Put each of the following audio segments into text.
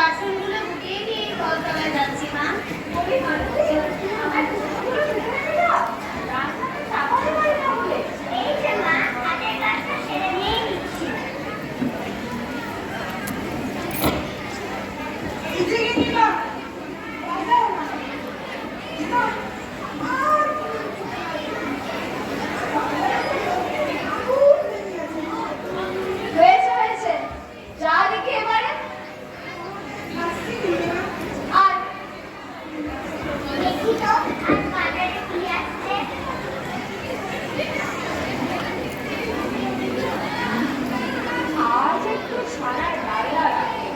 বাসনগুলো গুটিয়ে নিয়ে কলতলায় যাচ্ছি মা। এই যে মা, হাতের কাজটা সেরে নিয়ে নিচ্ছি। হয়েছে হয়েছে, যা দেখি এবারে। আর দেখি তো আজ বাজারে কি আসছে। আজ একটু ছানার ডায়রা রাখে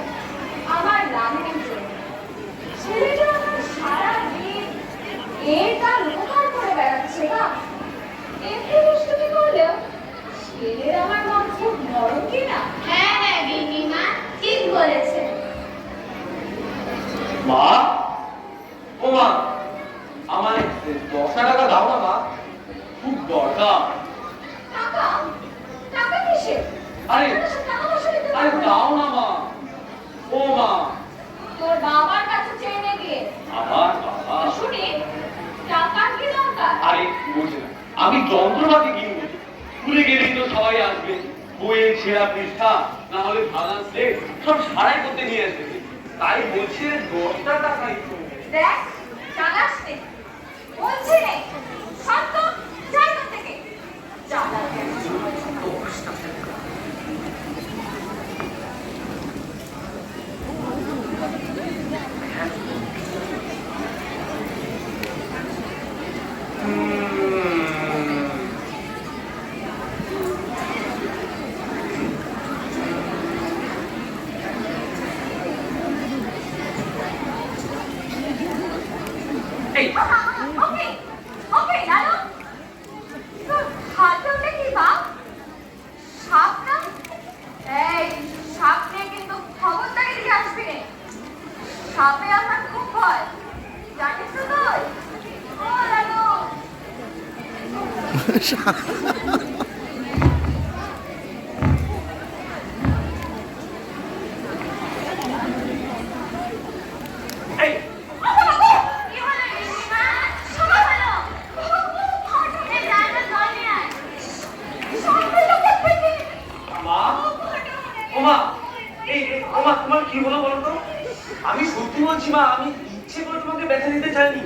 আমার রান্নার জন্য। ছেলেটা আমার সারা দিন এটা উপকার করে বেড়াচ্ছে না। একটু দুষ্টুমি করলেও ছেলের আমার মন খুব নরম কিনা। হ্যাঁ হ্যাঁ গিন্নিমা, ঠিক বলেছে। মা, ও মা, আমার 10 টাকা দাও না মা, খুব দরকার। টাকা? টাকা কিসে? আরে টাকা পয়সা দিতে আরে পারবো না। দাও না মা, ও মা। তোর বাবার কাছে চেয়ে নে গিয়ে। আমার বাবা, শুনি, টাকার কি দরকার? আরে বলছে না, আমি যন্ত্রপাতি কিনবো, স্কুলে গেলেই তো সবাই আসবে, বইয়ের ছেঁড়া পৃষ্ঠা না হলে ভাঙা স্লেট সব সারাই করতে নিয়ে আসবে, তাই বলছে 10 টাকা একটু। দেখ, চালাস নে। বলছি নে, শান্ত, যাই এখান থেকে। চালাক একটা। এই ওকে, ওকে, লালু। তোর হাতে ওটা কি বাপ? সাপ না? এই, সাপ নিয়ে কিন্তু খবরদারি দিয়ে আসবি নে। সাপে আমার খুব ভয়। জানিস তো তুই? ও লালু। এই কি হলো গিন্নিমা? সবাই হলো। এই রান্নার জল নিয়ে আয়। মা, ও মা, ও মা, তোমার কি হলো বলো তো? আমি সত্যি বলছি মা, আমি ইচ্ছে করে তোমাকে ব্যথা দিতে চাইনি,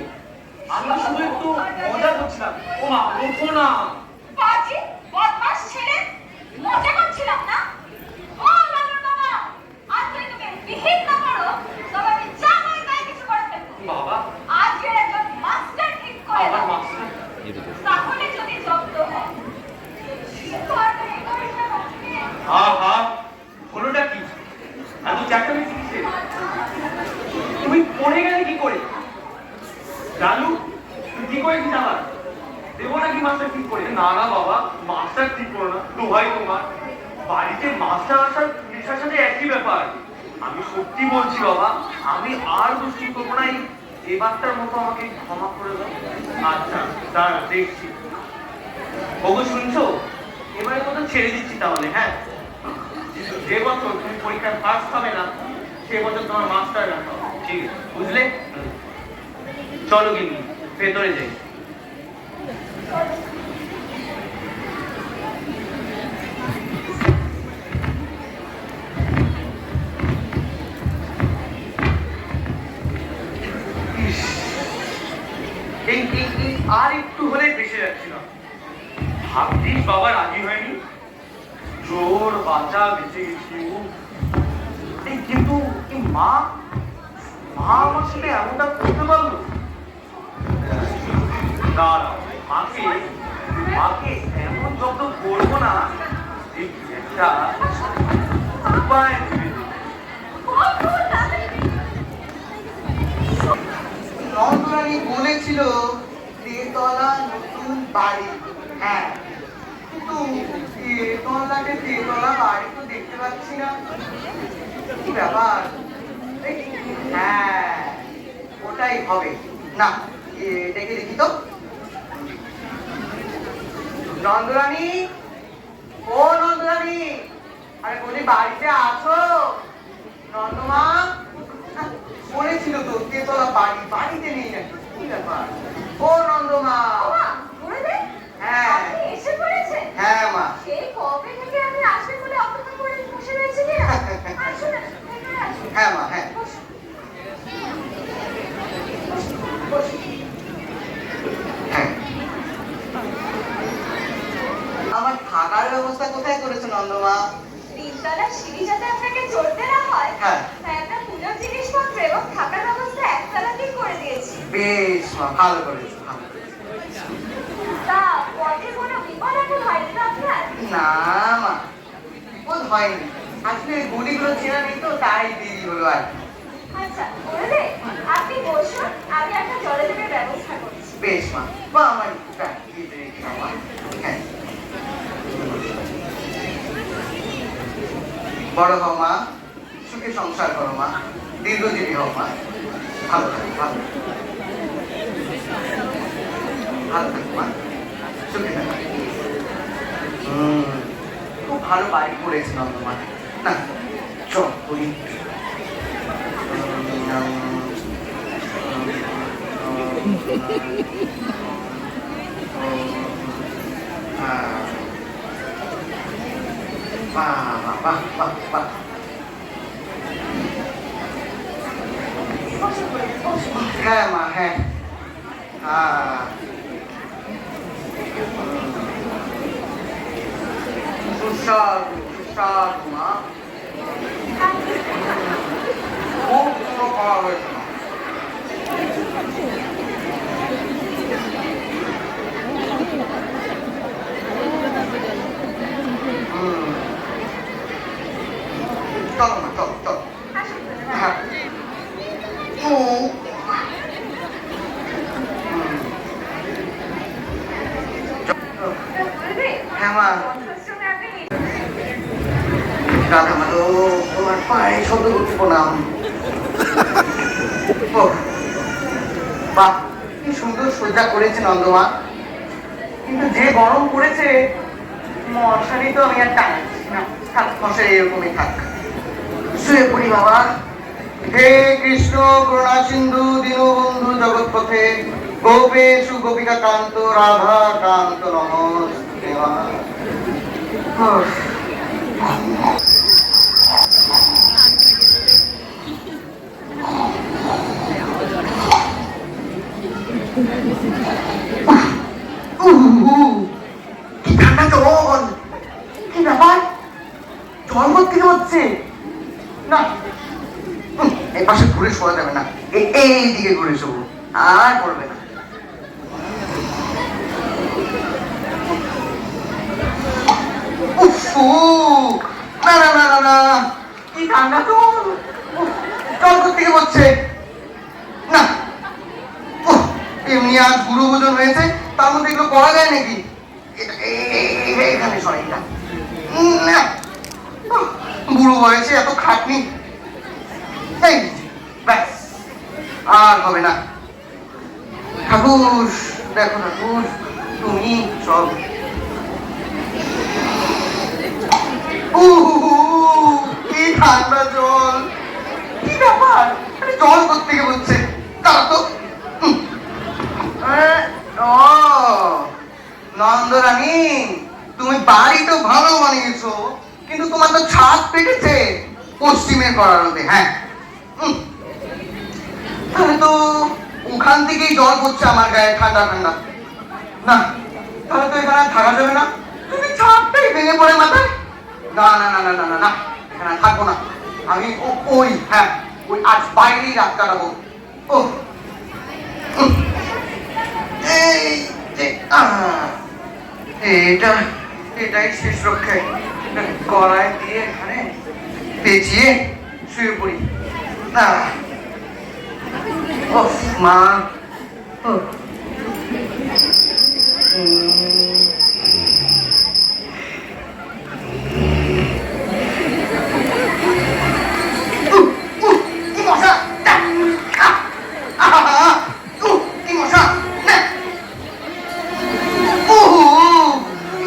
আমি শুধু একটু মজা করছিলাম। ও মা, ওঠো না। পাজি, বদমাস ছেলে। মজা করছিলাম না। ও লালুর বাবা, আজ যদি তোকে বিহিত না করো, তবে আমি যা মনে তাই কিছু করে ফেলবো। বাবা, আজকের একজন মাস্টার ঠিক করে আমার দাও। মাস্টার। তাহলে যদি জব্দ হয়, শিক্ষক এগোবে না বাঁচবে। আহা, হলোটা কি? এত চ্যাপ্টারে শিখছে, তুমি পড়ে গেলে কি করে? লালু, তুই কি করেছিস আমার? দেবো নাকি মাস্টার ঠিক করে? না না বাবা, মাস্টার ঠিক করো না, দোহাই তোমার। বাড়িতে মাস্টার আসার পুলিশের সাথে একই ব্যাপার। আমি সত্যি বলছি বাবা, আমি আর দুষ্টি করবো না, এবারটার মতো আমাকে ক্ষমা করে দাও। আচ্ছা, দাঁড়া দেখছি। ওগো শুনছো, এবারে মতো ছেড়ে দিচ্ছি তাহলে। হ্যাঁ, যে বছর তুমি পরীক্ষায় ফার্স্ট হবে না সে বছর তোমার মাস্টার রাখা হবে, ঠিক আছে? বুঝলে? চলো গিন্নি, ভেতরে যাই। আর একটু হলে বেঁচে যাচ্ছিলাম। ভাবছিস বাবা রাজি হয়নি, জোর বাঁচা বেঁচে গেছি। কিন্তু মা, আমার সাথে এমনটা করতে পারলো? দাঁড়াও, মাকে এমন জব্দ করবো না, একটা উপায় ভেবে দেব। নন্দরানী বলেছিল তেতলা নতুন বাড়ি। হ্যাঁ, কিন্তু তেতলা বাড়ি তো দেখতে পাচ্ছি না, কি ব্যাপার? হ্যাঁ, ওটাই হবে। না, দেখে দেখি তো। নন্দরানী, ও নন্দরানী, আরে বলি বাড়িতে আছো? নন্দমা, বলেছিল তো তেতলা বাড়ি, বাড়িতে নেই নাকি? কি ব্যাপার? ও নন্দমা। ওমা, গুরুদেব, হ্যাঁ আপনি এসে পড়েছেন? হ্যাঁ মা। সেই কবে থেকে আমি আসবেন বলে অপেক্ষা করে বসে রয়েছি কিনা? আসুন, এখানে আসুন। হ্যাঁ মা, হ্যাঁ। বসুন। হ্যাঁ। আমার থাকার ব্যবস্থা কোথায় করেছো নন্দমা? তিনতলা সিঁড়ি যাতে আপনাকে চড়তে না হয়, হ্যাঁ। তাই একটা পুজোর জিনিসপত্র এবং থাকার ব্যবস্থা একতলাতেই করে দিয়েছি। বেশ মা, ভালো করেছো, ভালো করেছো। তা পথে কোনো বিপদ এখন হয়নি তো আপনার? না মা, বিপদ হয়নি। আসলে গলিগুলো চেনা নেই তো, তাই দেরি হলো আর কি। আচ্ছা, গুরুদেব, আপনি বসুন, আমি একটা জলযোগের ব্যবস্থা করছি। বেশ মা, বা আমার দিতে রেখে মা। হ্যাঁ, বড় হও মা, সুখে সংসার করো মা, দীর্ঘজীবী হও মা। ভালো থাকো, ভালো থাকো। ভালো থাকো মা, সুখে থাকো। খুব ভালো বাড়ি করেছে নন্দমা। না, চল বলি। বসুন, গুরুদেব, বসুন। হ্যাঁ মা, হ্যাঁ। সুস্বাদু, সুস্বাদু মা। খুব সুন্দর খাওয়া হয়েছে মা। চলো মা, চলো চলো। আসুন, গুরুদেব। হ্যাঁ। গুরুদেব, হ্যাঁ মা। বস্ত্রাশ্রমে আপনি রাধা মাধব, তোমার পায়ে শব্দ করতে প্রণাম। ওহ, বাহ, কি সুন্দর সজ্জা করেছে নন্দমা। কিন্তু যে গরম পড়েছে, মশারি তো আমি আর টানাচ্ছি না। থাক, মশারি এরকমই থাক। শুয়ে পড়ি বাবা। হে কৃষ্ণ করুণা সিন্ধু দীনবন্ধু জগৎপথে গোপেশু গোপিকা কান্ত রাধা কান্ত নমস্তে মা। কি ঠান্ডা জল! কি ব্যাপার? জল থেকে হচ্ছে না। এই পাশে ঘুরে শোয়া যাবে না, এই দিকে ঘুরে শোবো, আর পড়বে না। না না না না না, কি ঠান্ডা জল! জল থেকে হচ্ছে না। এমনি আজ গুরু ভোজন হয়েছে, তার মধ্যে এগুলো করা যায় নাকি? এখানে সরাইটা না, বুড়ো বয়সে এত খাটনি। এই ব্যাস, আর হবে না। ঠাকুর দেখো, ঠাকুর তুমি সব। কি ঠান্ডা জল! কি ব্যাপার? জল কোত্থেকে হচ্ছে? তারা তো নন্দরানী, তুমি বাড়ি তো ভালো বানিয়েছো, কিন্তু তোমার তো ছাদ পেটেছে পশ্চিমের করারতে। হ্যাঁ, তাহলে তো ওখান থেকেই জল পড়ছে আমার গায়ে ঠান্ডা ঠান্ডা। না, তাহলে তো এখানে থাকা যাবে না। তুমি ছাদটাই ভেঙে পড়ে মাথায়। না না না না না না না, এখানে থাকবো না আমি। ওই হ্যাঁ, ওই আজ বাইরেই রাত কাটাবো। ও এই যে, এটাই শেষ রক্ষায়। গলায় দিয়ে এখানে পেঁচিয়ে শুয়ে পড়ি। না, ও মা, কি মশা! কি মশা!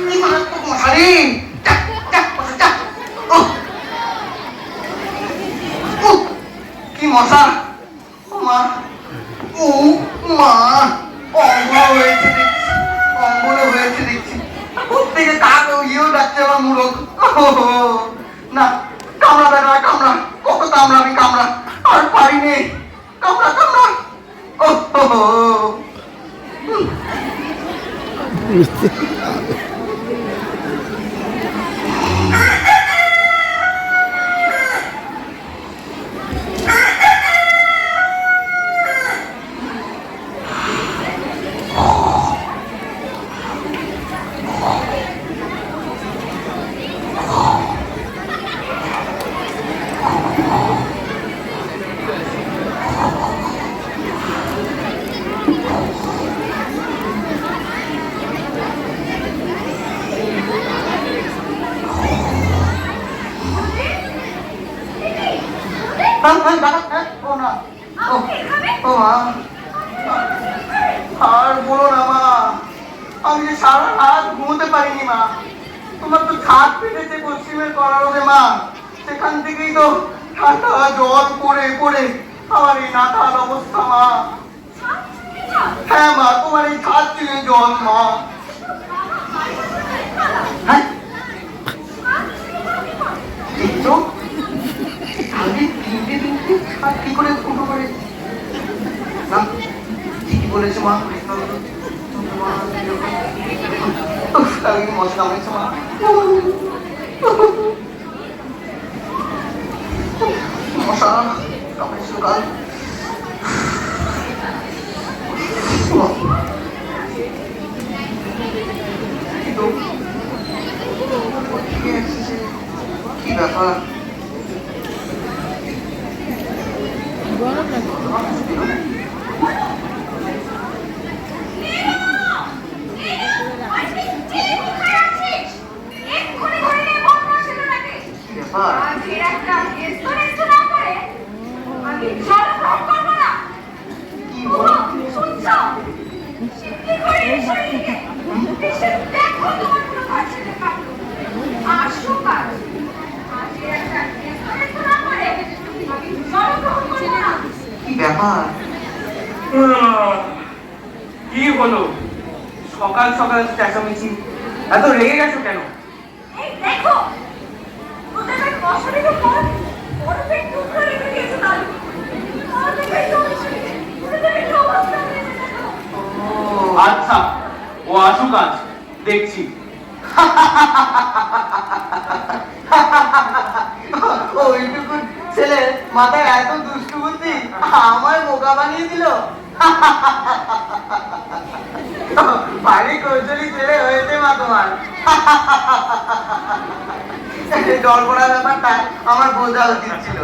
কি মারাত্মক মশারি! কি মশা! মা, ও মা, অঙ্গুলো হয়েছে দেখছি, অঙ্গুলো হয়েছে দেখছি। প্রত্যেকে কাক ইয়েও যাচ্ছে আমার মুরগ। না, কামড়া বেটা কামড়া, কত কামড়াবি কামড়া, আর পারি নেই, কামড়া কামড়া। ও ও না, ও মা, আর বলো না মা, আমি যে সারা রাত ঘুমোতে পারিনি মা। তোমার তো ছাদ পেটেছে পশ্চিমের করারোদে মা, সেখান থেকেই তো ঠান্ডা জল পড়ে পড়ে আমার এই নাকাল অবস্থা মা। হ্যাঁ মা, তোমার এই ছাদ থেকে জল মা। হ্যাঁ ঠিক তো, আমি তিনটে ছাদ কি করে ফুটো করে না, ঠিকই বলেছে মা। আমি মশলা হয়েছে মা, মশা কামড়েছিল কাল। কি ব্যাপার, কি ব্যাপার, কি হলো সকাল সকাল চেঁচামেচি, এত রেগে গেছো কেন? এই দেখো, ওদের এক বছরের পর বরফের টুকরো রেখে দিয়েছে দাদু। আর দেখে তো ওদের একটু অবস্থা হয়েছে দেখো। আচ্ছা, ও আসুক আজ দেখছি। ওইটুকু ছেলে মাথায় এত দুষ্টু বুদ্ধি, আমায় বোকা বানিয়ে দিল। ভারী কৌশলী ছেলে হয়েছে মা তোমার। জল পড়ার ব্যাপারটা আমার বোঝা উচিত ছিল।